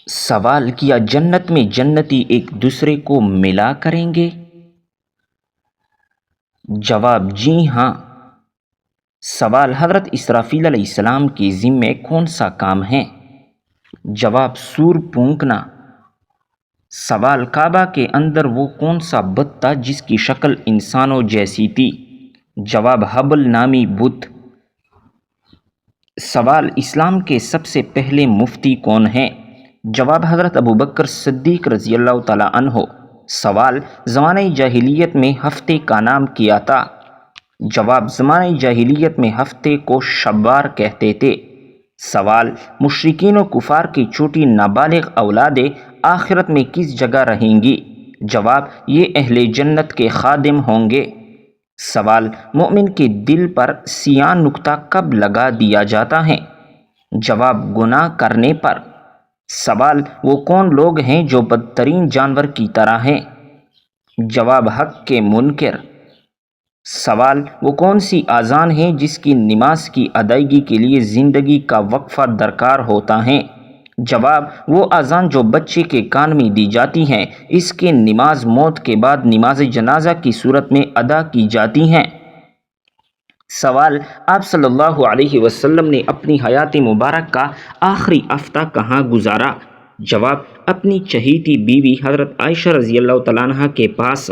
سوال کیا جنت میں جنتی ایک دوسرے کو ملا کریں گے؟ جواب جی ہاں۔ سوال حضرت اسرافیل علیہ السلام کے ذمے کون سا کام ہے؟ جواب سور پھونکنا۔ سوال کعبہ کے اندر وہ کون سا بت تھا جس کی شکل انسانوں جیسی تھی؟ جواب حبل نامی بت۔ سوال اسلام کے سب سے پہلے مفتی کون ہیں؟ جواب حضرت ابوبکر صدیق رضی اللہ تعالیٰ عنہ۔ سوال زمانہ جاہلیت میں ہفتے کا نام کیا تھا؟ جواب زمانہ جاہلیت میں ہفتے کو شبوار کہتے تھے۔ سوال مشرکین و کفار کی چھوٹی نابالغ اولادیں آخرت میں کس جگہ رہیں گی؟ جواب یہ اہل جنت کے خادم ہوں گے۔ سوال مومن کے دل پر سیاہ نقطہ کب لگا دیا جاتا ہے؟ جواب گناہ کرنے پر۔ سوال وہ کون لوگ ہیں جو بدترین جانور کی طرح ہیں؟ جواب حق کے منکر۔ سوال وہ کون سی اذان ہے جس کی نماز کی ادائیگی کے لیے زندگی کا وقفہ درکار ہوتا ہے؟ جواب وہ اذان جو بچے کے کان میں دی جاتی ہیں، اس کی نماز موت کے بعد نماز جنازہ کی صورت میں ادا کی جاتی ہیں۔ سوال آپ صلی اللہ علیہ وسلم نے اپنی حیات مبارک کا آخری ہفتہ کہاں گزارا؟ جواب اپنی چہیتی بیوی حضرت عائشہ رضی اللہ تعالیٰ عنہ کے پاس۔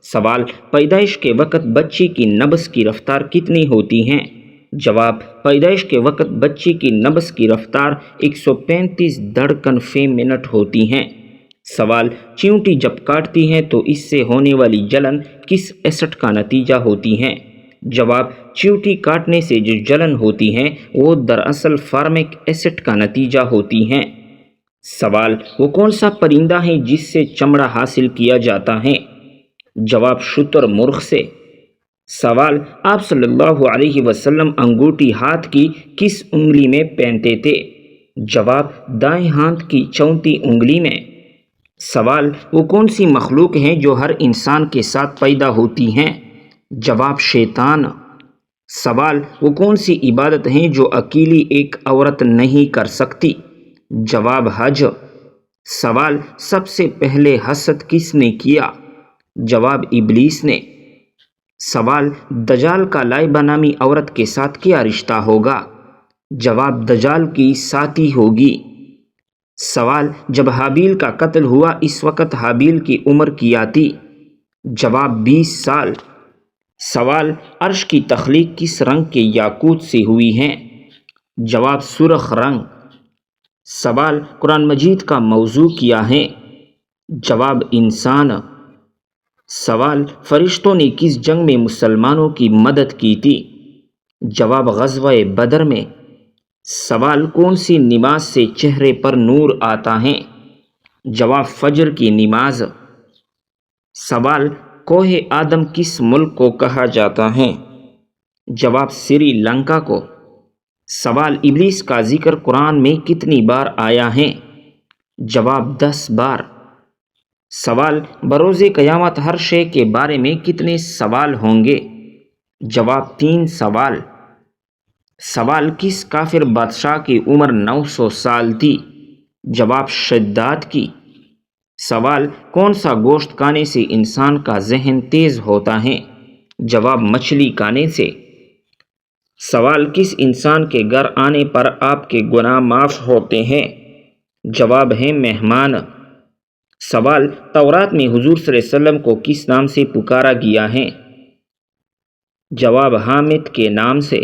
سوال پیدائش کے وقت بچے کی نبض کی رفتار کتنی ہوتی ہیں؟ جواب پیدائش کے وقت بچے کی نبض کی رفتار 135 دھڑکن فی منٹ ہوتی ہیں۔ سوال چیونٹی جب کاٹتی ہیں تو اس سے ہونے والی جلن کس ایسڈ کا نتیجہ ہوتی ہے؟ جواب چیونٹی کاٹنے سے جو جلن ہوتی ہے وہ دراصل فارمک ایسڈ کا نتیجہ ہوتی ہیں۔ سوال وہ کون سا پرندہ ہے جس سے چمڑا حاصل کیا جاتا ہے؟ جواب شتر مرغ سے۔ سوال آپ صلی اللہ علیہ وسلم انگوٹھی ہاتھ کی کس انگلی میں پہنتے تھے؟ جواب دائیں ہاتھ کی چوتھی انگلی میں۔ سوال وہ کون سی مخلوق ہیں جو ہر انسان کے ساتھ پیدا ہوتی ہیں؟ جواب شیطان۔ سوال وہ کون سی عبادت ہیں جو اکیلی ایک عورت نہیں کر سکتی؟ جواب حج۔ سوال سب سے پہلے حسد کس نے کیا؟ جواب ابلیس نے۔ سوال دجال کا لائبہ نامی عورت کے ساتھ کیا رشتہ ہوگا؟ جواب دجال کی ساتھی ہوگی۔ سوال جب حابیل کا قتل ہوا اس وقت حابیل کی عمر کیا تھی؟ جواب 20 سال۔ سوال عرش کی تخلیق کس رنگ کے یاقوت سے ہوئی ہے؟ جواب سرخ رنگ۔ سوال قرآن مجید کا موضوع کیا ہے؟ جواب انسان۔ سوال فرشتوں نے کس جنگ میں مسلمانوں کی مدد کی تھی؟ جواب غزوہ بدر میں۔ سوال کون سی نماز سے چہرے پر نور آتا ہے؟ جواب فجر کی نماز۔ سوال کوہ آدم کس ملک کو کہا جاتا ہے؟ جواب سری لنکا کو۔ سوال ابلیس کا ذکر قرآن میں کتنی بار آیا ہے؟ جواب 10 بار۔ سوال بروز قیامت ہر شے کے بارے میں کتنے سوال ہوں گے؟ جواب 3 سوال۔ سوال کس کافر بادشاہ کی عمر 900 سال تھی؟ جواب شداد کی۔ سوال کون سا گوشت کھانے سے انسان کا ذہن تیز ہوتا ہے؟ جواب مچھلی کھانے سے۔ سوال کس انسان کے گھر آنے پر آپ کے گناہ معاف ہوتے ہیں؟ جواب ہے مہمان۔ سوال تورات میں حضور صلی اللہ علیہ وسلم کو کس نام سے پکارا گیا ہے؟ جواب حامد کے نام سے۔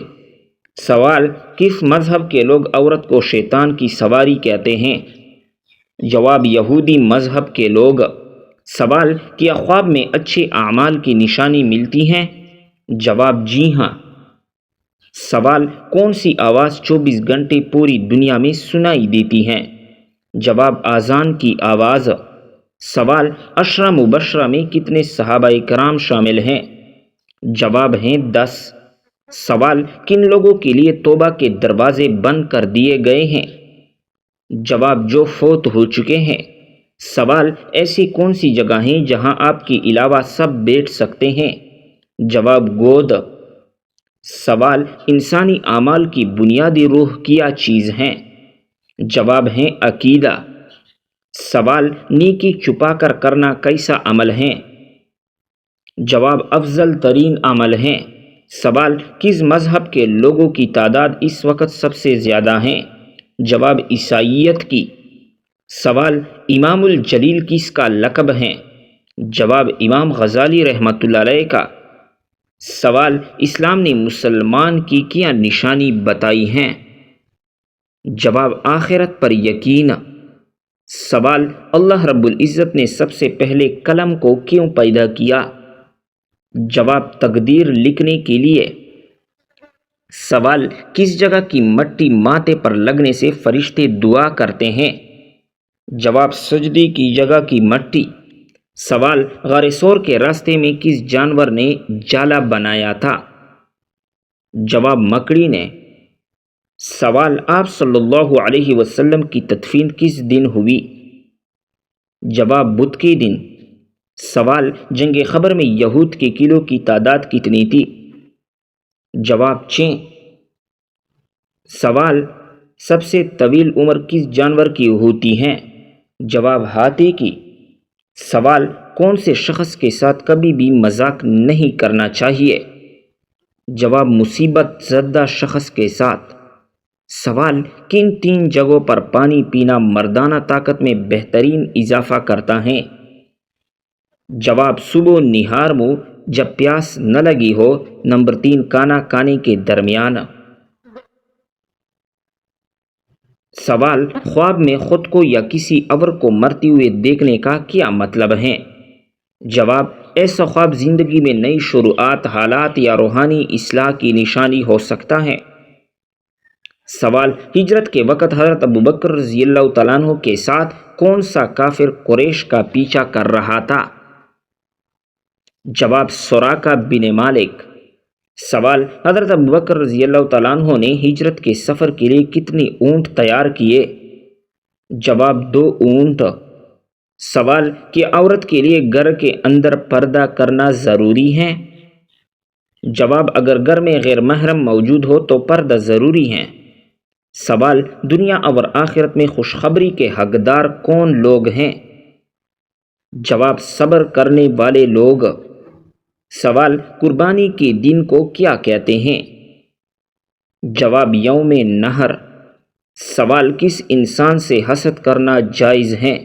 سوال کس مذہب کے لوگ عورت کو شیطان کی سواری کہتے ہیں؟ جواب یہودی مذہب کے لوگ۔ سوال کیا خواب میں اچھے اعمال کی نشانی ملتی ہے؟ جواب جی ہاں۔ سوال کون سی آواز 24 گھنٹے پوری دنیا میں سنائی دیتی ہے؟ جواب اذان کی آواز۔ سوال عشرہ مبشرہ میں کتنے صحابہ کرام شامل ہیں؟ جواب ہیں 10۔ سوال کن لوگوں کے لیے توبہ کے دروازے بند کر دیے گئے ہیں؟ جواب جو فوت ہو چکے ہیں۔ سوال ایسی کون سی جگہ ہیں جہاں آپ کے علاوہ سب بیٹھ سکتے ہیں؟ جواب گود۔ سوال انسانی اعمال کی بنیادی روح کیا چیز ہیں؟ جواب ہے عقیدہ۔ سوال نیکی چھپا کر کرنا کیسا عمل ہے؟ جواب افضل ترین عمل ہے۔ سوال کس مذہب کے لوگوں کی تعداد اس وقت سب سے زیادہ ہیں؟ جواب عیسائیت کی۔ سوال امام الجلیل کس کا لقب ہے؟ جواب امام غزالی رحمۃ اللہ علیہ کا۔ سوال اسلام نے مسلمان کی کیا نشانی بتائی ہیں؟ جواب آخرت پر یقین۔ سوال اللہ رب العزت نے سب سے پہلے قلم کو کیوں پیدا کیا؟ جواب تقدیر لکھنے کے لیے۔ سوال کس جگہ کی مٹی ماتھے پر لگنے سے فرشتے دعا کرتے ہیں؟ جواب سجدے کی جگہ کی مٹی۔ سوال غار ثور کے راستے میں کس جانور نے جالا بنایا تھا؟ جواب مکڑی نے۔ سوال آپ صلی اللہ علیہ وسلم کی تدفین کس دن ہوئی؟ جواب بدھ کے دن۔ سوال جنگ خیبر میں یہود کے قلعوں کی تعداد کتنی تھی؟ جواب 6۔ سوال سب سے طویل عمر کس جانور کی ہوتی ہے؟ جواب ہاتھی کی۔ سوال کون سے شخص کے ساتھ کبھی بھی مذاق نہیں کرنا چاہیے؟ جواب مصیبت زدہ شخص کے ساتھ۔ سوال کن 3 جگہوں پر پانی پینا مردانہ طاقت میں بہترین اضافہ کرتا ہے؟ جواب صبح نہار منہ جب پیاس نہ لگی ہو، نمبر 3 کھانا کھانے کے درمیان۔ سوال خواب میں خود کو یا کسی اور کو مرتے ہوئے دیکھنے کا کیا مطلب ہے؟ جواب ایسا خواب زندگی میں نئی شروعات، حالات یا روحانی اصلاح کی نشانی ہو سکتا ہے۔ سوال ہجرت کے وقت حضرت ابوبکر رضی اللہ تعالیٰ عنہ کے ساتھ کون سا کافر قریش کا پیچھا کر رہا تھا؟ جواب سراقہ بن مالک۔ سوال حضرت ابوبکر رضی اللہ تعالیٰ عنہ نے ہجرت کے سفر کے لیے کتنے اونٹ تیار کیے؟ جواب 2 اونٹ۔ سوال کہ عورت کے لیے گھر کے اندر پردہ کرنا ضروری ہے؟ جواب اگر گھر میں غیر محرم موجود ہو تو پردہ ضروری ہے۔ سوال دنیا اور آخرت میں خوشخبری کے حقدار کون لوگ ہیں؟ جواب صبر کرنے والے لوگ۔ سوال قربانی کے دن کو کیا کہتے ہیں؟ جواب یوم نحر۔ سوال کس انسان سے حسد کرنا جائز ہے؟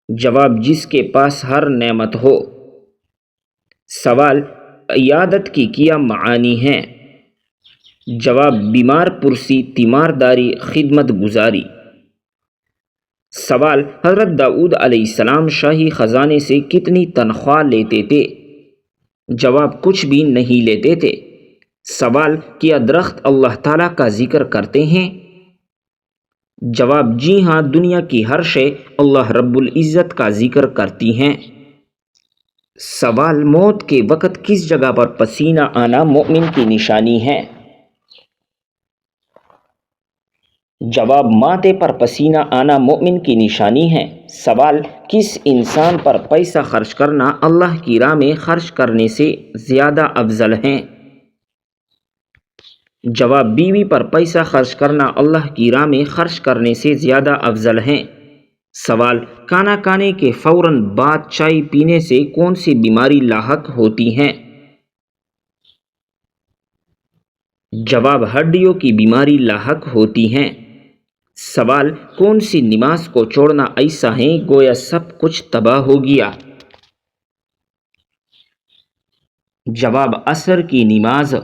جواب جس کے پاس ہر نعمت ہو۔ سوال عیادت کی کیا معانی ہیں؟ جواب بیمار پرسی، تیمارداری، خدمت گزاری۔ سوال حضرت داؤد علیہ السلام شاہی خزانے سے کتنی تنخواہ لیتے تھے؟ جواب کچھ بھی نہیں لیتے تھے۔ سوال کیا درخت اللہ تعالیٰ کا ذکر کرتے ہیں؟ جواب جی ہاں، دنیا کی ہر شے اللہ رب العزت کا ذکر کرتی ہیں۔ سوال موت کے وقت کس جگہ پر پسینہ آنا مومن کی نشانی ہے؟ جواب ماتھے پر پسینہ آنا مومن کی نشانی ہے۔ سوال کس انسان پر پیسہ خرچ کرنا اللہ کی راہ میں خرچ کرنے سے زیادہ افضل ہے؟ جواب بیوی پر پیسہ خرچ کرنا اللہ کی راہ میں خرچ کرنے سے زیادہ افضل ہے۔ سوال کھانا کھانے کے فوراً بعد چائے پینے سے کون سی بیماری لاحق ہوتی ہے؟ جواب ہڈیوں کی بیماری لاحق ہوتی ہے۔ سوال کون سی نماز کو چھوڑنا ایسا ہے گویا سب کچھ تباہ ہو گیا؟ جواب عصر کی نماز۔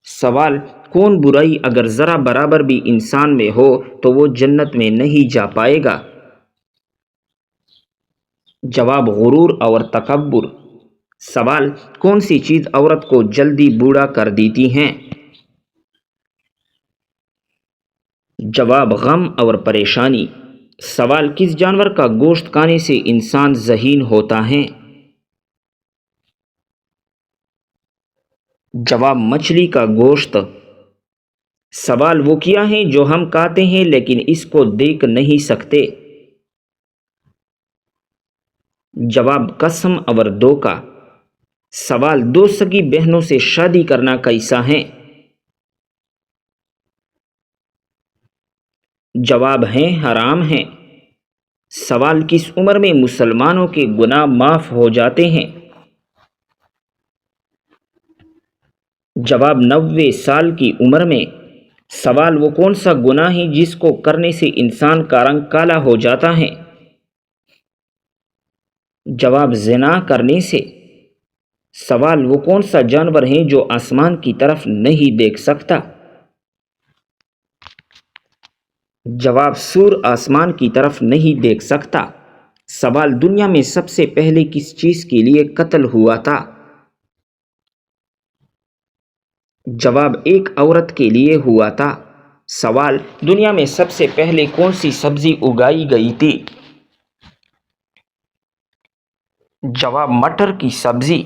سوال کون برائی اگر ذرا برابر بھی انسان میں ہو تو وہ جنت میں نہیں جا پائے گا؟ جواب غرور اور تکبر۔ سوال کون سی چیز عورت کو جلدی بوڑھا کر دیتی ہیں؟ جواب غم اور پریشانی۔ سوال کس جانور کا گوشت کھانے سے انسان ذہین ہوتا ہے؟ جواب مچھلی کا گوشت۔ سوال وہ کیا ہیں جو ہم کھاتے ہیں لیکن اس کو دیکھ نہیں سکتے؟ جواب قسم اور دھوکہ۔ سوال 2 سگی بہنوں سے شادی کرنا کیسا ہے؟ جواب ہیں حرام ہیں۔ سوال: کس عمر میں مسلمانوں کے گناہ معاف ہو جاتے ہیں؟ جواب: 90 سال کی عمر میں۔ سوال: وہ کون سا گناہ ہے جس کو کرنے سے انسان کا رنگ کالا ہو جاتا ہے؟ جواب: زنا کرنے سے۔ سوال: وہ کون سا جانور ہے جو آسمان کی طرف نہیں دیکھ سکتا؟ جواب: سور آسمان کی طرف نہیں دیکھ سکتا۔ سوال: دنیا میں سب سے پہلے کس چیز کے لیے قتل ہوا تھا؟ جواب: ایک عورت کے لیے ہوا تھا۔ سوال: دنیا میں سب سے پہلے کون سی سبزی اگائی گئی تھی؟ جواب: مٹر کی سبزی۔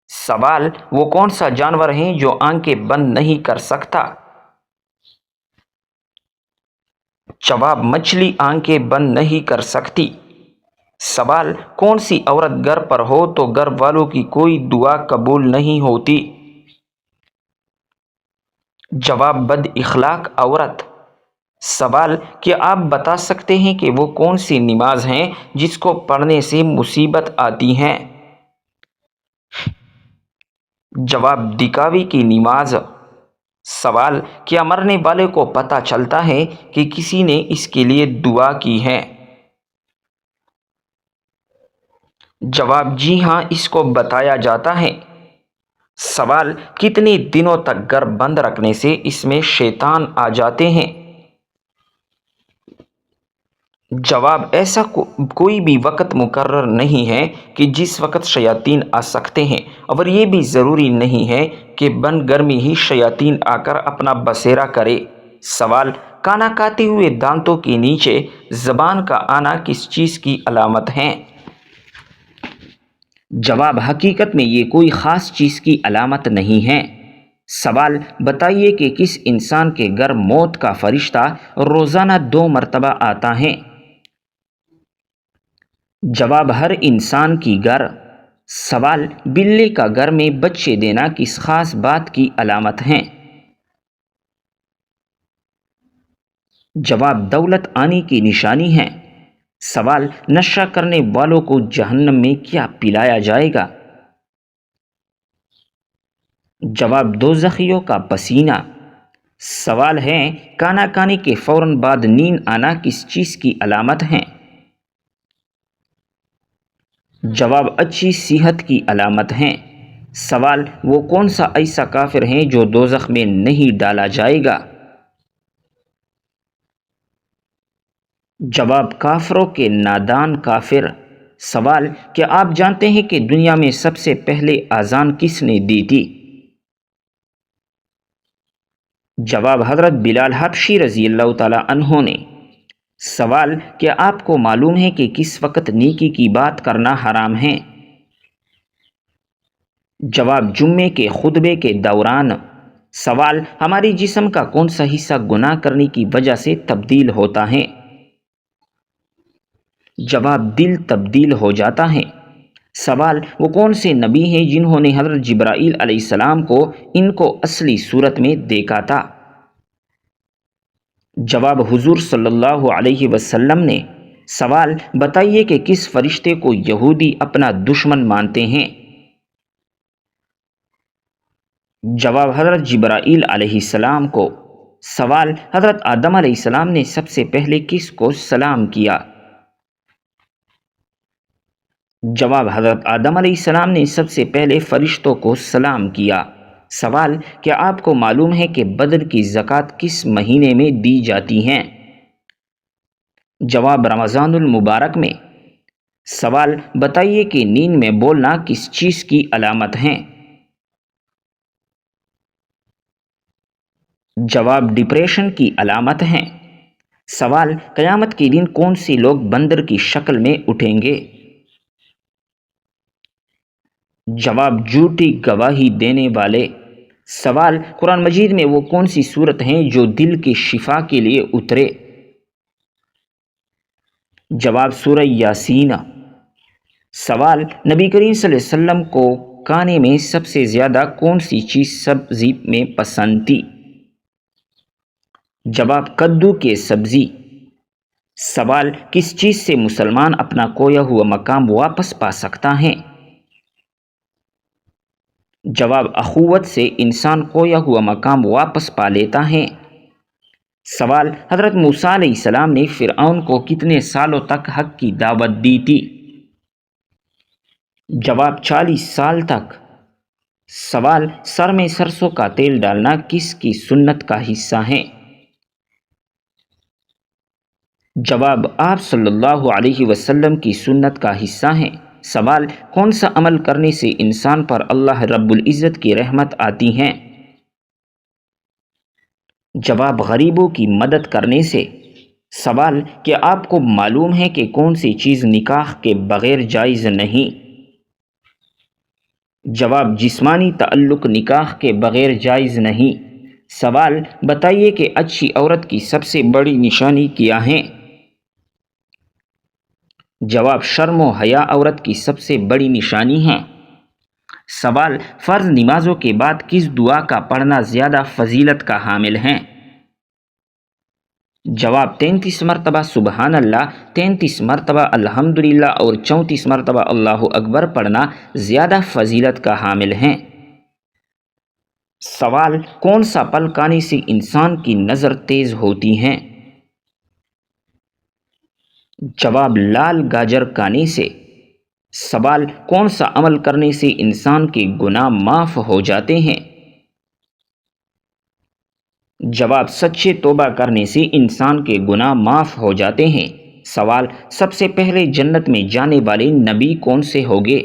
سوال: وہ کون سا جانور ہے جو آنکھیں بند نہیں کر سکتا؟ جواب: مچھلی آنکھیں بند نہیں کر سکتی۔ سوال: کون سی عورت گھر پر ہو تو گھر والوں کی کوئی دعا قبول نہیں ہوتی؟ جواب: بد اخلاق عورت۔ سوال: کیا آپ بتا سکتے ہیں کہ وہ کون سی نماز ہیں جس کو پڑھنے سے مصیبت آتی ہیں؟ جواب: دکھاوے کی نماز۔ سوال: کیا مرنے والے کو پتہ چلتا ہے کہ کسی نے اس کے لیے دعا کی ہے؟ جواب: جی ہاں، اس کو بتایا جاتا ہے۔ سوال: کتنے دنوں تک گھر بند رکھنے سے اس میں شیطان آ جاتے ہیں؟ جواب: ایسا کوئی بھی وقت مقرر نہیں ہے کہ جس وقت شیاطین آ سکتے ہیں، اور یہ بھی ضروری نہیں ہے کہ بند گھر میں ہی شیاطین آ کر اپنا بسیرا کرے۔ سوال: کھانا کھاتے ہوئے دانتوں کے نیچے زبان کا آنا کس چیز کی علامت ہے؟ جواب: حقیقت میں یہ کوئی خاص چیز کی علامت نہیں ہے۔ سوال: بتائیے کہ کس انسان کے گھر موت کا فرشتہ روزانہ 2 مرتبہ آتا ہے؟ جواب: ہر انسان کی گھر۔ سوال: بلی کا گھر میں بچے دینا کس خاص بات کی علامت ہے؟ جواب: دولت آنے کی نشانی ہے۔ سوال: نشہ کرنے والوں کو جہنم میں کیا پلایا جائے گا؟ جواب: دوزخیوں کا پسینہ۔ سوال ہے: کھانا کھانے کے فوراً بعد نیند آنا کس چیز کی علامت ہے؟ جواب: اچھی صحت کی علامت ہے۔ سوال: وہ کون سا ایسا کافر ہے جو دوزخ میں نہیں ڈالا جائے گا؟ جواب: کافروں کے نادان کافر۔ سوال: کیا آپ جانتے ہیں کہ دنیا میں سب سے پہلے اذان کس نے دی تھی؟ جواب: حضرت بلال حبشی رضی اللہ تعالی عنہ نے۔ سوال: کیا آپ کو معلوم ہے کہ کس وقت نیکی کی بات کرنا حرام ہے؟ جواب: جمعے کے خطبے کے دوران۔ سوال: ہمارے جسم کا کون سا حصہ گناہ کرنے کی وجہ سے تبدیل ہوتا ہے؟ جواب: دل تبدیل ہو جاتا ہے۔ سوال: وہ کون سے نبی ہیں جنہوں نے حضرت جبرائیل علیہ السلام کو ان کو اصلی صورت میں دیکھا تھا؟ جواب: حضور صلی اللہ علیہ وسلم نے۔ سوال: بتائیے کہ کس فرشتے کو یہودی اپنا دشمن مانتے ہیں؟ جواب: حضرت جبرائیل علیہ السلام کو۔ سوال: حضرت آدم علیہ السلام نے سب سے پہلے کس کو سلام کیا؟ جواب: حضرت آدم علیہ السلام نے سب سے پہلے فرشتوں کو سلام کیا۔ سوال: کیا آپ کو معلوم ہے کہ بدر کی زکوٰۃ کس مہینے میں دی جاتی ہیں؟ جواب: رمضان المبارک میں۔ سوال: بتائیے کہ نیند میں بولنا کس چیز کی علامت ہے؟ جواب: ڈپریشن کی علامت ہے۔ سوال: قیامت کے دن کون سے لوگ بندر کی شکل میں اٹھیں گے؟ جواب: جھوٹی گواہی دینے والے۔ سوال: قرآن مجید میں وہ کون سی سورت ہیں جو دل کی شفا کے لیے اترے؟ جواب: سورہ یاسین۔ سوال: نبی کریم صلی اللہ علیہ وسلم کو کھانے میں سب سے زیادہ کون سی چیز سبزی میں پسند تھی؟ جواب: کدو کی سبزی۔ سوال، کس چیز سے مسلمان اپنا کھویا ہوا مقام واپس پا سکتا ہے؟ جواب، اخوت سے انسان کھویا ہوا مقام واپس پا لیتا ہے۔ سوال، حضرت موسیٰ علیہ السلام نے فرعون کو کتنے سالوں تک حق کی دعوت دی تھی؟ جواب، 40 سال تک۔ سوال، سر میں سرسوں کا تیل ڈالنا کس کی سنت کا حصہ ہے؟ جواب، آپ صلی اللہ علیہ وسلم کی سنت کا حصہ ہے۔ سوال، کون سا عمل کرنے سے انسان پر اللہ رب العزت کی رحمت آتی ہے؟ جواب، غریبوں کی مدد کرنے سے۔ سوال، کیا آپ کو معلوم ہے کہ کون سی چیز نکاح کے بغیر جائز نہیں؟ جواب، جسمانی تعلق نکاح کے بغیر جائز نہیں۔ سوال، بتائیے کہ اچھی عورت کی سب سے بڑی نشانی کیا ہے؟ جواب، شرم و حیا عورت کی سب سے بڑی نشانی ہے۔ سوال، فرض نمازوں کے بعد کس دعا کا پڑھنا زیادہ فضیلت کا حامل ہے؟ جواب، 33 مرتبہ سبحان اللہ، 33 مرتبہ الحمدللہ اور 34 مرتبہ اللہ اکبر پڑھنا زیادہ فضیلت کا حامل ہے۔ سوال، کون سا پھل کھانے سے انسان کی نظر تیز ہوتی ہے؟ جواب، لال گاجر کھانے سے۔ سوال، کون سا عمل کرنے سے انسان کے گناہ معاف ہو جاتے ہیں؟ جواب، سچے توبہ کرنے سے انسان کے گناہ معاف ہو جاتے ہیں۔ سوال، سب سے پہلے جنت میں جانے والے نبی کون سے ہوں گے؟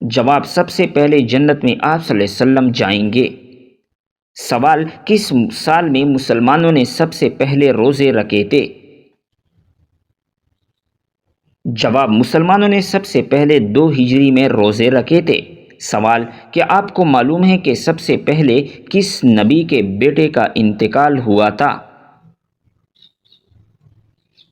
جواب، سب سے پہلے جنت میں آپ صلی اللہ علیہ وسلم جائیں گے۔ سوال، کس سال میں مسلمانوں نے سب سے پہلے روزے رکھے تھے؟ جواب، مسلمانوں نے سب سے پہلے 2 ہجری میں روزے رکھے تھے۔ سوال، کیا آپ کو معلوم ہے کہ سب سے پہلے کس نبی کے بیٹے کا انتقال ہوا تھا؟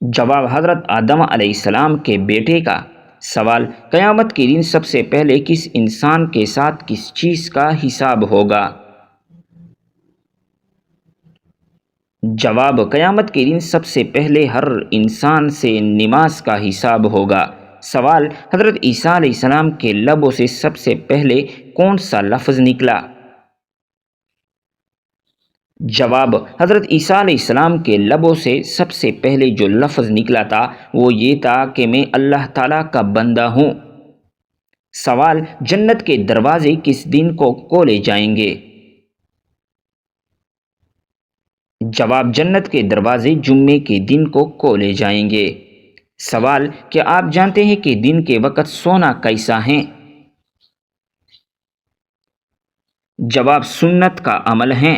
جواب، حضرت آدم علیہ السلام کے بیٹے کا۔ سوال، قیامت کے دن سب سے پہلے کس انسان کے ساتھ کس چیز کا حساب ہوگا؟ جواب، قیامت کے دن سب سے پہلے ہر انسان سے نماز کا حساب ہوگا۔ سوال، حضرت عیسیٰ علیہ السلام کے لبوں سے سب سے پہلے کون سا لفظ نکلا؟ جواب، حضرت عیسیٰ علیہ السلام کے لبوں سے سب سے پہلے جو لفظ نکلا تھا وہ یہ تھا کہ میں اللہ تعالیٰ کا بندہ ہوں۔ سوال، جنت کے دروازے کس دن کو کھولے جائیں گے؟ جواب، جنت کے دروازے جمعے کے دن کو کھولے جائیں گے۔ سوال، کیا آپ جانتے ہیں کہ دن کے وقت سونا کیسا ہے؟ جواب، سنت کا عمل ہے۔